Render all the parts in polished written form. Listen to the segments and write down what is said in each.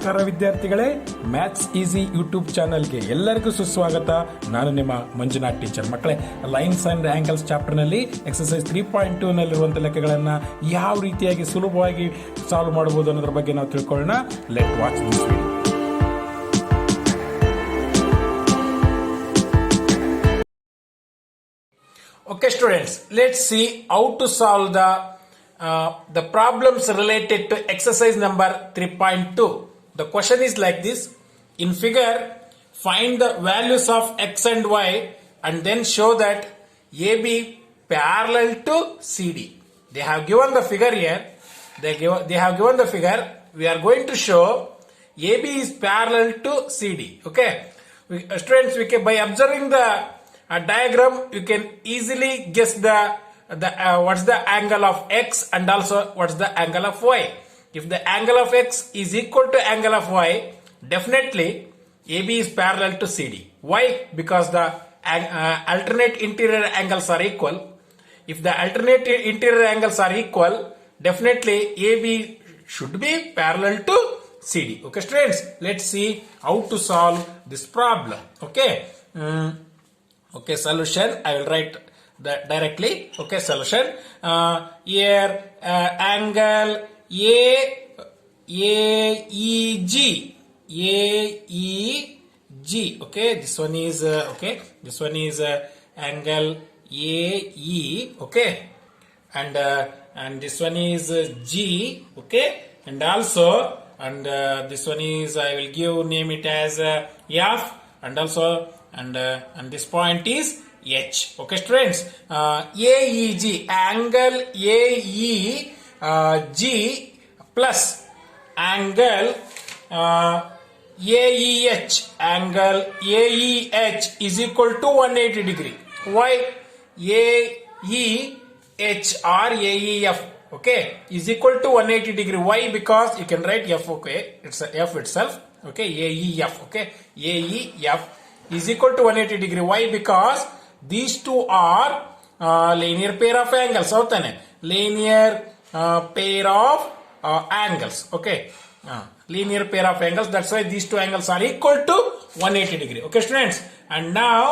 ನಮಸ್ಕಾರ ವಿದ್ಯಾರ್ಥಿಗಳೇ, maths easy YouTube ಚಾನಲ್ಗೆ ಎಲ್ಲರಿಗೂ ಸುಸ್ವಾಗತ. ನಾನು ನಿಮ್ಮ ಮಂಜುನಾಥ್ ಟೀಚರ್. ಮಕ್ಕಳೇ, ಲೈನ್ಸ್ ಅಂಡ್ ಆಂಗಲ್ಸ್ ಚಾಪ್ಟರ್ನಲ್ಲಿ ಎಕ್ಸರ್ಸೈಸ್ 3.2 ನಲ್ಲಿರುವಂಥ ಲೆಕ್ಕಗಳನ್ನು ಯಾವ ರೀತಿಯಾಗಿ ಸುಲಭವಾಗಿ ಸಾಲ್ವ್ ಮಾಡಬಹುದು ಅನ್ನೋದ್ರ ಬಗ್ಗೆ ನಾವು ತಿಳ್ಕೊಳ್ಳೋಣ. Let watch this video. Okay students, let's see how to solve the problems related to exercise number 3.2. The question is like this. In figure, find the values of x and y and then show that AB parallel to CD. They have given the figure here. They have given the figure. We are going to show AB is parallel to CD. Okay. Students, by observing the diagram, you can easily guess what's the angle of x and also what's the angle of y. If the angle of x is equal to angle of y, definitely AB is parallel to CD. Why? Because the alternate interior angles are equal. If the alternate interior angles are equal, definitely AB should be parallel to CD. Okay students, let's see how to solve this problem. Okay, solution. I will write that directly. Okay, solution. Here angle AEG. Okay, this one is This one is angle AE. Okay, and this one is G. Okay, and also this one is, I will name it as F, and also and this point is H. Okay students, AEG, angle AEG plus angle AEH, angle AEH is equal to 180 degree. Why? AEH or AEF, okay, is equal to 180 degree. Why? Because you can write F. Okay, it's a F itself. Okay, AEF. Okay, AEF is equal to 180 degree. Why? Because these two are linear pair of angles. Linear pair of angles. Okay, linear pair of angles. That's why these two angles are equal to 180 degree. Okay students, and now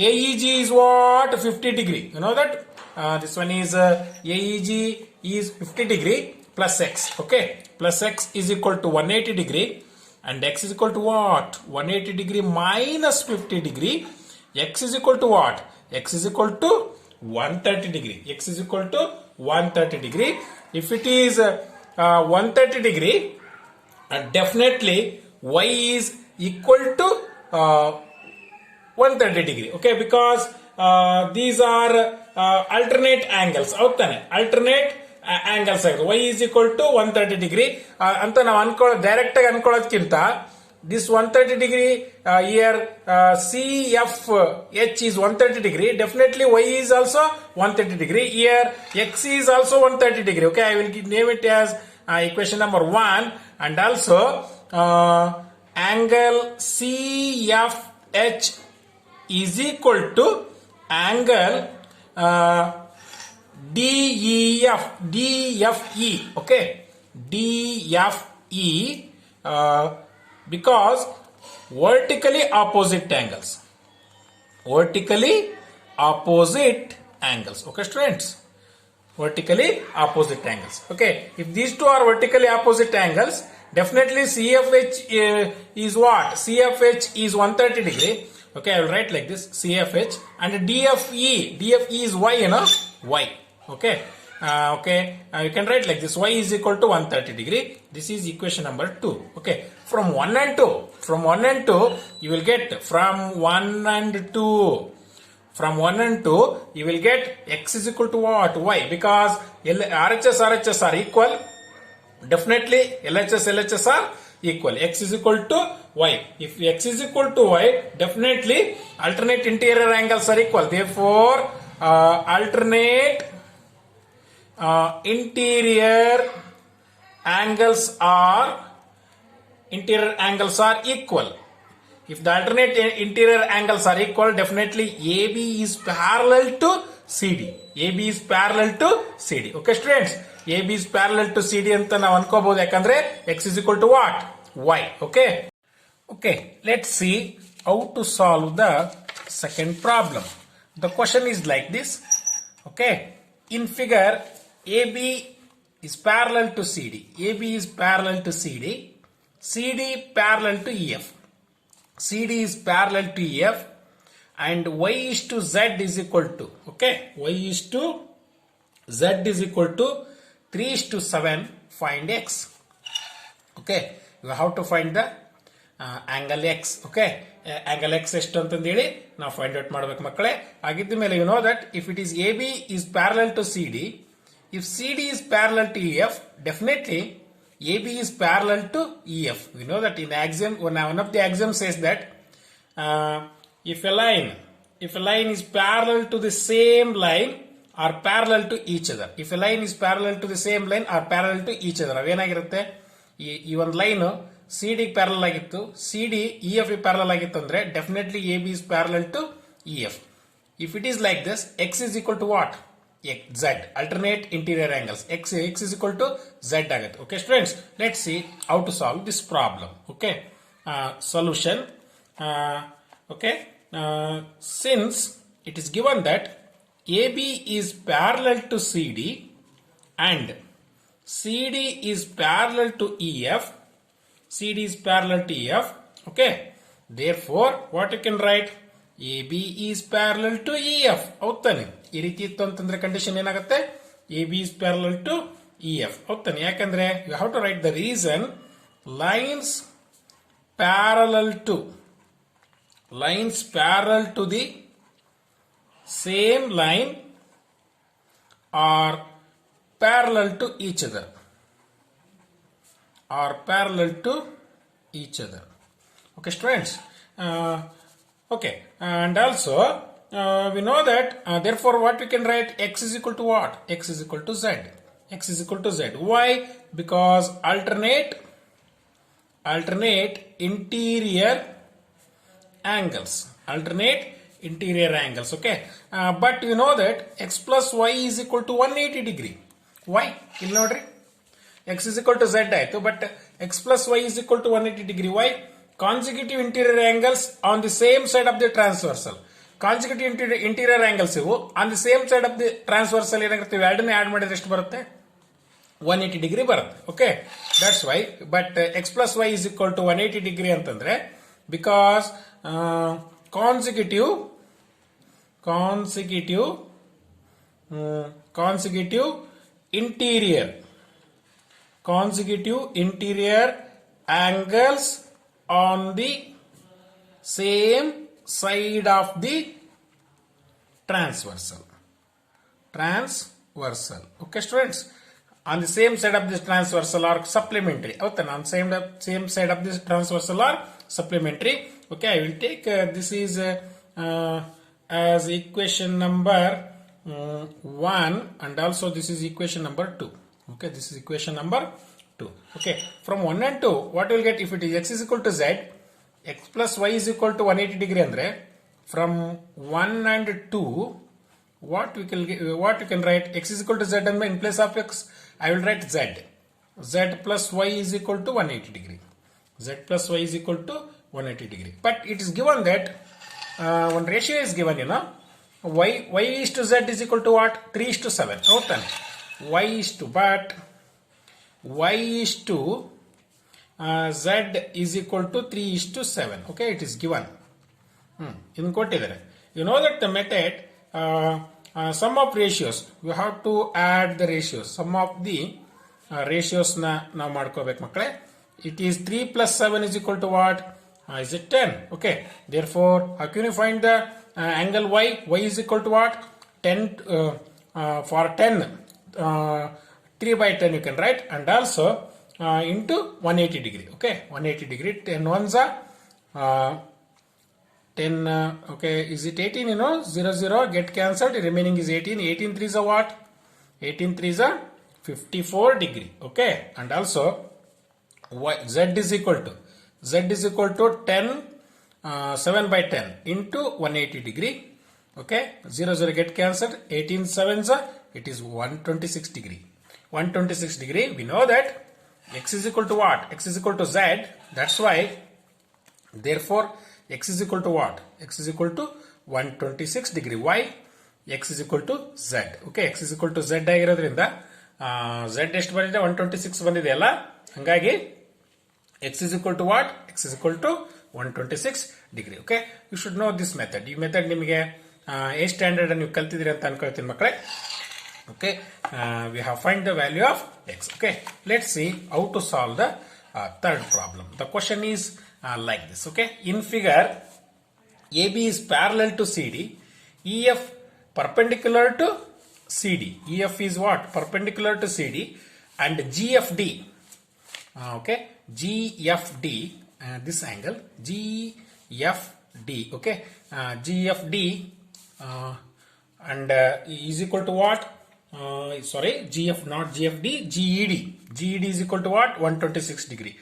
AEG is what? 50 degree. You know that this one is AEG is 50 degree plus x. Okay, plus x is equal to 180 degree. And x is equal to what? 180 degree minus 50 degree. X is equal to what? X is equal to 130 degree. X is equal to 130 degree. If it is 130 degree, definitely y is equal to 130 degree. Okay, because these are alternate angles. Alternate angles. Y is equal to 130 degree ಅಂತ ನಾವು direct ಆಗಿ ಅನ್ಕೊಳ್ಳೋದಕ್ಕಿಂತ this 130 degree here CFH is 130 degree. Definitely y is also 130 degree. Here x is also 130 degree. Okay, I will name it as equation number 1. And also angle CFH is equal to angle DFE. Okay, DFE because vertically opposite angles. Vertically opposite angles. Okay students, vertically opposite angles. Okay, if these two are vertically opposite angles, definitely CFH is what? CFH is 130 degree. Okay, I will write like this, CFH, and DFE is y, y. Okay, you can write like this, y is equal to 130 degree. This is equation number 2. Okay, from 1 and 2, you will get from 1 and 2, you will get x is equal to what? Y, because RHS are equal. Definitely LHS are equal. X is equal to y. If x is equal to y, definitely alternate interior angles are equal. Therefore alternate interior angles are equal. If the alternate interior angles are equal, definitely AB is parallel to CD. AB is parallel to CD. Okay students, A B is parallel to C D ಅಂತ ನಾವು ಅನ್ಕೋಬಹುದು, ಯಾಕಂದ್ರೆ X is equal to what, Y. Okay okay, let's see how to solve the second problem. The question is like this. Okay, in figure A B is parallel to CD. AB is parallel to CD. CD parallel to EF. CD is parallel to EF, and Y is to Z is equal to, okay, Y is to Z is equal to 3 is to 7. Find X. Okay, you have to find the angle X. Okay, angle X ಎಷ್ಟು ಅಂತಂದು ಹೇಳಿ ನಾವು find out ಮಾಡಬೇಕು ಮಕ್ಕಳೇ. ಆಗಿದ್ದ ಮೇಲೆ you know that if it is AB is parallel to CD, if CD is parallel to EF, definitely AB is parallel to EF. We know that in the axiom, one of the axioms says that if a line is parallel to the same line or parallel to each other. If a line is parallel to the same line or parallel to each other, ಅವೇನಾಗಿರುತ್ತೆ, ಈ ಒಂದು line CD parallel ಆಗಿತ್ತು, CD EF parallel ಆಗಿತ್ತು ಅಂದ್ರೆ definitely AB is parallel to EF. If it is like this, X is equal to what? Z, alternate interior angles. X is equal to Z ಆಗುತ್ತೆ. Okay students, let's see how to solve this problem. Okay, solution. Okay, since it is given that AB is parallel to CD and CD is parallel to EF, CD is parallel to EF. Okay, therefore what you can write, AB is parallel to EF. ಹೌದಾನೆ, ಈ ರೀತಿ ಇತ್ತು ಅಂತಂದ್ರೆ condition ಏನಾಗುತ್ತೆ, AB is parallel to EF. ಹೌದಾನೆ, ಯಾಕಂದ್ರೆ you have to write the reason. Lines parallel to the same line are parallel to each other. Okay students, okay, and also we know that therefore what we can write, X is equal to what, X is equal to Z. X is equal to Z. Why? Because alternate interior angles. Okay, but you know that X plus Y is equal to 180 degree. Why? ಇಲ್ಲಿ ನೋಡ್ರಿ, X is equal to Z ಆಯ್ತು, but X plus Y is equal to 180 degree. Why? Consecutive interior angles on the same side of the transversal. Consecutive interior angles ಇವು on the same side of the transversal ಏನಾಗುತ್ತೆ, ಎರಡನೇ add ಮಾಡಿದ್ರೆ ಎಷ್ಟು ಬರುತ್ತೆ, 180 degree ಬರುತ್ತೆ. Okay, that's why. But X plus Y is equal to 180 degree ಅಂತಂದ್ರೆ because consecutive interior angles on the same side of the transversal. Okay students, on the same side of this transversal are supplementary. On same side of this transversal are supplementary. Okay, I will take this is as equation number 1, and also this is equation number 2. Okay, this is equation number 2. Okay, from 1 and 2 what we will get, if it is X is equal to Z, X plus Y is equal to 180 degree andre from 1 and 2 what you can write, X is equal to Z, and in place of X I will write Z plus Y is equal to 180 degree. Z plus Y is equal to 180 degree. But it is given that one ratio is given, you know, Y is to Z is equal to what, 3 is to 7. Houtan, Y is to Z is equal to 3 is to 7. Okay, it is given. In ಕೊಟ್ಟಿದ್ದಾರೆ. You know that the method sum of ratios, you have to add the ratios. Sum of the ratios na ನಾವು ಮಾಡ್ಕೋಬೇಕು ಮಕ್ಕಳೇ. It is 3 plus 7 is equal to what? Is it 10? Okay. Therefore, how can you find the angle Y? Y is equal to what? 10 for 10. 3 by 10 you can write, and also into 180 degree. Okay, 180 degree. 10 ones are 10. Okay, is it 18? You know, 0 get cancelled. Remaining is 18. 18 threes are what? 18 threes are 54 degree. Okay, and also Z is equal to 10 7 by 10 into 180 degree. Okay, 0 get cancelled. 18 sevens are, it is 126 degree. 126 degree. We know that x is equal to what? X is equal to z. That's why, therefore, x is equal to what? X is equal to 126 degree. Why? X is equal to z. Okay, x is equal to z ಆಗಿರೋದ್ರಿಂದ z ಎಷ್ಟು ಬಂದಿದೆ? 126 ಬಂದಿದೆ ಅಲ್ಲ, ಹಂಗಾಗಿ x is equal to what? X is equal to 126 degree. Okay, you should know this method. ಈ method ನಿಮಗೆ A standard ನೀವು ಕಲ್ತಿದ್ದೀರಿ ಅಂತ ಅನ್ಕೊಳ್ತೀನಿ ಮಕ್ಕಳೇ. Okay, we have find the value of x. Okay, let's see how to solve the third problem. The question is like this. Okay, in figure, AB is parallel to CD, EF perpendicular to CD. EF is what? Perpendicular to CD, and GFD. Okay, GFD, this angle GFD. Okay, GFD and is equal to what? Sorry, GF, not GFD, GED. GED is equal to what? 126 degree.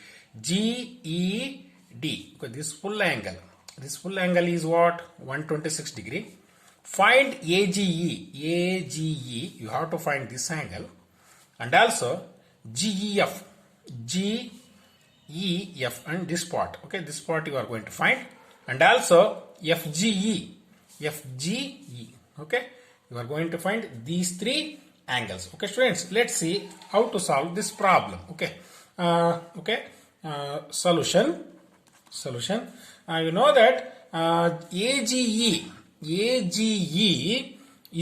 GED. Okay, this full angle. This full angle is what? 126 degree. Find AGE. AGE. You have to find this angle. And also GEF. GEF and this part. Okay, this part you are going to find. And also FGE. FGE. Okay, you are going to find these three angles. Okay, students, let's see how to solve this problem. Okay, solution. You know that AGE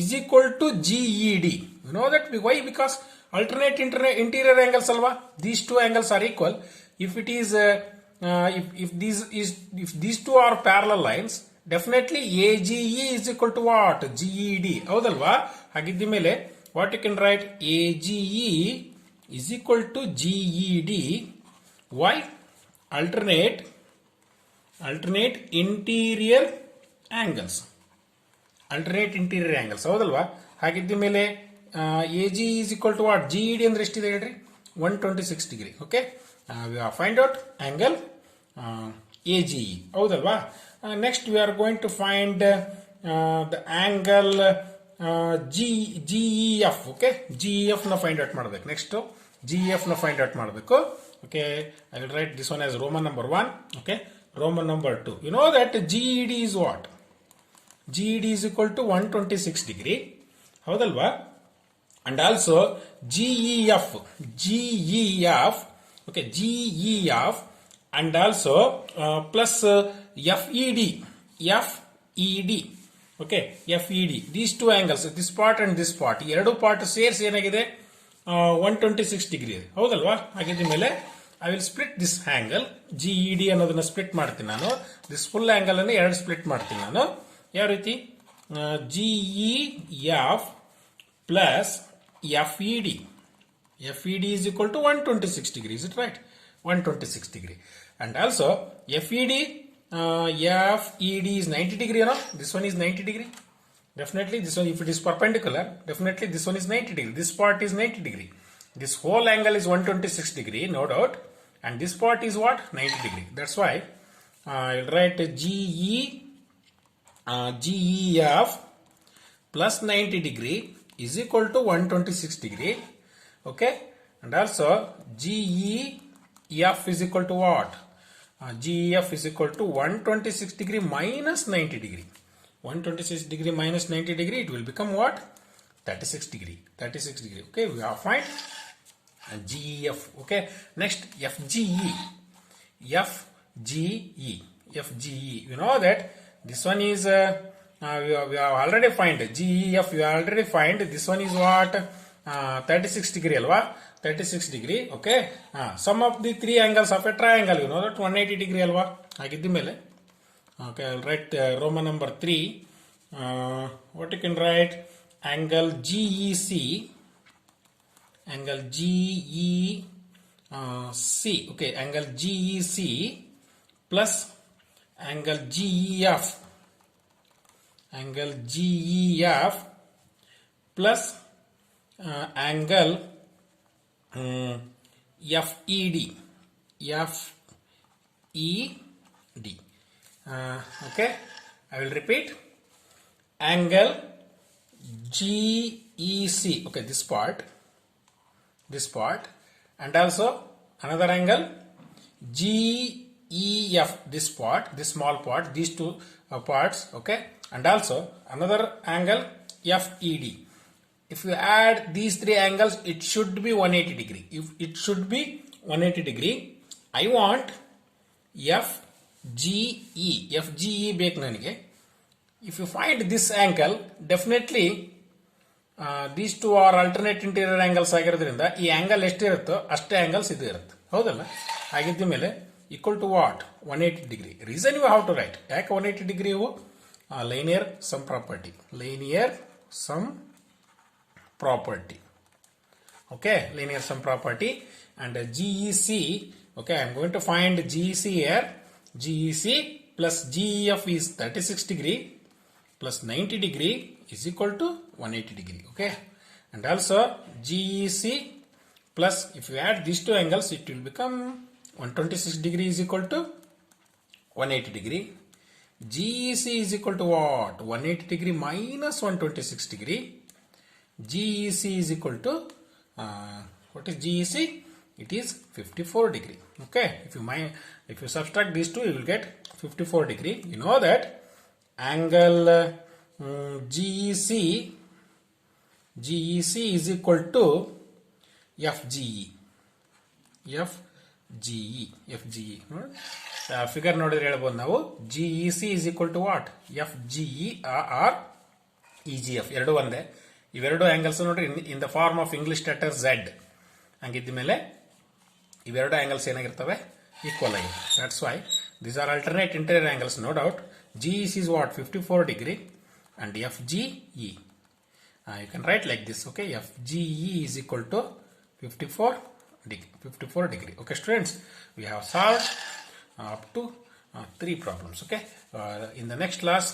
is equal to GED. You know that why? Because alternate interior angles alva. These two angles are equal. If it is if these two are parallel lines, definitely AGE is equal to what? GED. ಹೌದಲ್ವಾ? ಹಾಗಿದ್ದ ಮೇಲೆ what you can write? AGE is equal to GED. Why? Alternate interior angles. Alternate interior angles. ಹೌದಲ್ವಾ? ಹಾಗಿದ್ದ ಮೇಲೆ AG is equal to what? GED ಅಂದ್ರೆ ಎಷ್ಟಿದೆ ಹೇಳ್ರಿ? 126 degree. Okay, we have find out angle AGE. ಹೌದಲ್ವಾ? Next we are going to find the angle GEF. Okay, GEF na find out ಮಾಡಬೇಕು. Next GEF na find out ಮಾಡಬೇಕು. Okay, I will write this one as Roman number 1. Okay, Roman number 2. You know that GED is what? GED is equal to 126 degree. ಹೌದಲ್ವಾ? And also GEF. Okay, GEF and also plus FED. Okay, FED. These two angles, this part and this part, ಎರಡು part ಸೇರಿಸಿ ಏನಾಗಿದೆ? 126 degree. ಹೌದಲ್ವಾ? ಹಾಗಿದ್ದ ಮೇಲೆ I will split this angle. GED ಅನ್ನೋದನ್ನ split ಮಾಡ್ತೀನಿ ನಾನು. This full angle ಅನ್ನು ಎರಡು ಸ್ಪ್ಲಿಟ್ ಮಾಡ್ತೀನಿ ನಾನು. ಯಾವ ರೀತಿ? GEF plus FED. FED is equal to 126 degree. Is it right? 126 degree. And also FED is 90 degree. No? This one is 90 degree. Definitely this one, if it is perpendicular, definitely this one is 90 degree. This part is 90 degree. This whole angle is 126 degree, no doubt. And this part is what? 90 degree. That's why I'll write GEF plus 90 degree is equal to 126 degree. Okay, and also GEF is equal to what? GEF is equal to 126 degree minus 90 degree. 126 degree minus 90 degree, it will become what? 36 degree. 36 degree. Okay, we have find GEF. Okay, next FGE. You know that this one is we have already find GEF. We already find this one is what? 36 degree alva? 36 degree. Okay, sum of the three angles of a triangle, you know that 180 degree alva? Agiddi mele. Okay, I'll write Roman number 3. What you can write? Angle GEC. Angle GEC. Okay, angle GEC plus angle GEF. Angle GEF plus angle FED. Okay, I will repeat. Angle GEC. Okay, this part. this part, and also another angle GEF, this part, this small part, these two parts, okay, and also another angle FED. If you add these three angles, it should be 180 degree. If it should be 180 degree, I want FGE ಬೇಕು ನನಗೆ. If you find this angle, definitely these two are alternate interior angles ಆಗಿರೋದ್ರಿಂದ ಈ angle ಎಷ್ಟಿರುತ್ತೋ ಅಷ್ಟೇ angles ಇದು ಇರುತ್ತೆ, ಹೌದಲ್ಲ? ಹಾಗಿದ್ದ ಮೇಲೆ equal to what? 180 degree. Reason you have to write. ಯಾಕೆ 180 degree ಇವು? Linear sum property. Linear sum property. Okay, linear sum property. And GEC, okay, I am going to find GEC here. GEC plus GEF is 36 degree plus 90 degree is equal to 180 degree. Okay, and also GEC plus, if you add these two angles, it will become 126 degree is equal to 180 degree. GEC is equal to what? 180 degree minus 126 degree. GEC is equal to what is GEC? It is 54 degree. Okay, if you subtract these two, you will get 54 degree. You know that angle GEC is equal to FGE. Figure ನೋಡಿದ್ರೆ ಹೇಳ್ಬೋದು ನಾವು GEC is equal to what? FGE or EGF, ಎರಡು ಒಂದೇ. ಇವೆರಡು angles ನೋಡ್ರಿ in the form of English letter Z ಹಂಗಿದ್ದ ಮೇಲೆ ಇವೆರಡು ಆಂಗಲ್ಸ್ ಏನಾಗಿರ್ತವೆ? ಈಕ್ವಲ್ ಆಗಿರ್ತವೆ. That's why these are alternate interior angles. No doubt GEC is what? 54 degree and FGE. You can write like this, okay? FGE is equal to 54 degree. Okay, students, we have solved up to 3 problems. Okay, in the next class